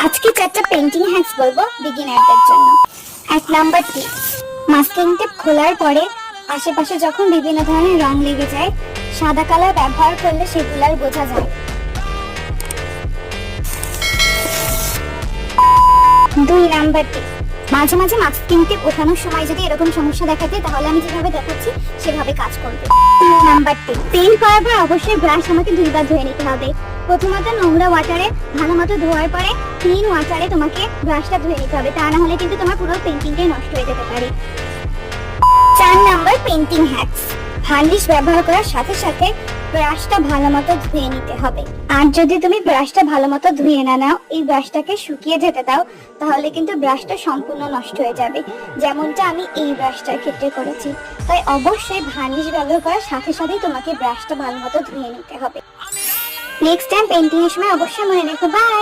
আজকে চারটা painting hacks বলবো বিগিনারদের জন্য। 1 নাম্বার টিপ, মাস্কিং টেপ খোলার পরে আশেপাশে যখন বিভিন্ন ধরনের রং লেগে যায়, সাদা কালার ব্যবহার করলে সেগুলো আর বোঝা যায়। 2 নাম্বার টিপ, মাঝে মাঝে মাস্কিং টেপ ওঠানোর সময় যদি এরকম সমস্যা দেখা যায় তাহলে আমি যেভাবে দেখাচ্ছি সেভাবে কাজ করবে। 3 নাম্বার টিপ, পেইন্ট করার পর অবশ্যই ব্রাশ আমাকে 2 বার ধুয়ে নিতে হবে। প্রথমত নোংরা ওয়াটারে ভালো মতো ধোয়ার পরে ক্লিন ওয়াটারে তোমাকে ব্রাশটা ধুয়ে নিতে হবে, তা না হলে কিন্তু তোমার পুরো পেইন্টিংটাই নষ্ট হয়ে যেতে পারে। 4 নাম্বার পেইন্টিং হ্যাকস, ভার্নিশ ব্যবহার করার সাথে সাথে ব্রাশটা ভালো মতো ধুয়ে নিতে হবে। আর যদি তুমি ব্রাশটা ভালো মতো ধুয়ে না নাও, এই ব্রাশটাকে শুকিয়ে যেতে দাও, তাহলে কিন্তু ব্রাশটা সম্পূর্ণ নষ্ট হয়ে যাবে, যেমনটা আমি এই ব্রাশটার ক্ষেত্রে করেছি। তাই অবশ্যই ভার্নিশ ব্যবহার করার সাথে সাথেই তোমাকে ব্রাশটা ভালো মতো ধুয়ে নিতে হবে। নেক্সট টাইম পেইন্টিং এর সময় অবশ্যই মনে রেখো। বাই।